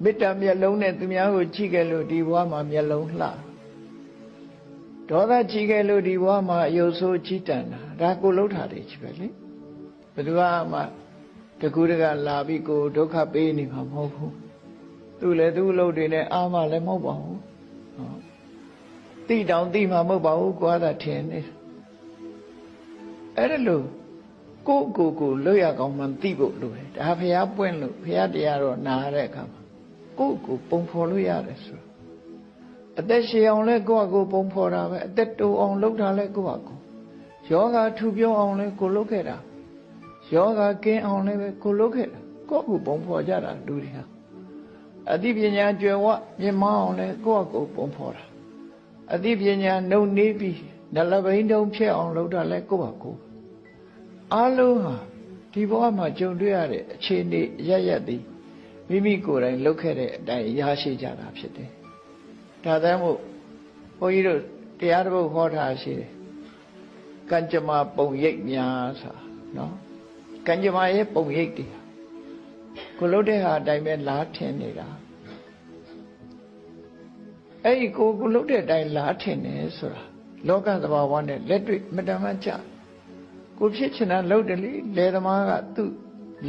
မေတ္တာမျက်လုံးနဲ့သူများကိုကြည့်ခဲ့လို့ဒီဘဝမှာမျက်လုံးလှဒေါသကြည့်ခဲ့လို့ဒီဘဝမှာအယုတ်ဆိုးကြည်တန်တာဒါကိုလှုပ်တာတွေကြီးပဲလေဘယ်သူမှတကူတကလာပြီးကိုဒုက္ခပေးနေမှာမဟုတ်ဘူးသူလည်းသူ့အလုပ်တွေနဲ့အားမလည်းမဟုတ်ပါဘူးတိတောင်တိမှာမဟုတ်ပါဘူးကိုယ်ကထင်နေအဲ့ဒါလို့ကိုလွတ်ရကောင်းမှသိဖို့လိုတယ်ဒါဖះပွင့်လို့ဖះတရားတော့နာရတဲ့အခါမှာကိုပုံဖော်လို့ရတယ်ဆိုအသက်ရှည်အောင်လဲကိုယ့်အကိုပုံဖော်တာပဲအသက်တိုးအောင်လုပ်တာလဲကိုယ့်အကိုယောဂထူပြောအောင်လဲကိုလုပ်ခဲ့တာယောဂကင်းအောင်လဲပဲကိုလုပ်ခဲ့တာကိုယ့်အကိုပုံဖော်ကြတာလူတွေဟာအသိပညာကျွယ်ဝမြင့်မောင်းအောင်လဲကိုယ့်အကိုပုံဖော်တာအသိပညာနှုတ်နေပြီးနလဘိန်းတုံးဖြစ်အောင်လုပ်တာလဲကိုယ့်အကိုအားလုံးဟာဒီဘဝမှာကြုံတွေ့ရတဲ့အခြေအနေရသည်မိမိကိုယ်တိုင်လုပ်ခဲ့တဲ့အတိုင်းရရှိကြတာဖြစ်တယ်ဒါသမို့ဘုန်းကြီးတို့တရားတစ်ပုဒ်ဟောထားရှိတယ်ကံကြမ္မာပုံရိပ်များဆိုတာနော်ကံကြမ္မာရဲ့ပုံရိပ်တွေကိုလုပ်တဲ့ဟာအတိုင်းပဲလားထင်နေတာအဲ့ဒီကိုလုပ်တဲ့အတိုင်းလားထင်တယ်ဆိုတာလောကသဘာဝနဲ့လက်တွေ့မတမကြကိုဖြစ်ချင်တာလုပ်တယ်လေလယ်သမားကသူ့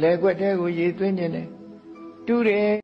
လယ်ကွက်ထဲကိုရေသွင်းနေတယ်တူတယ်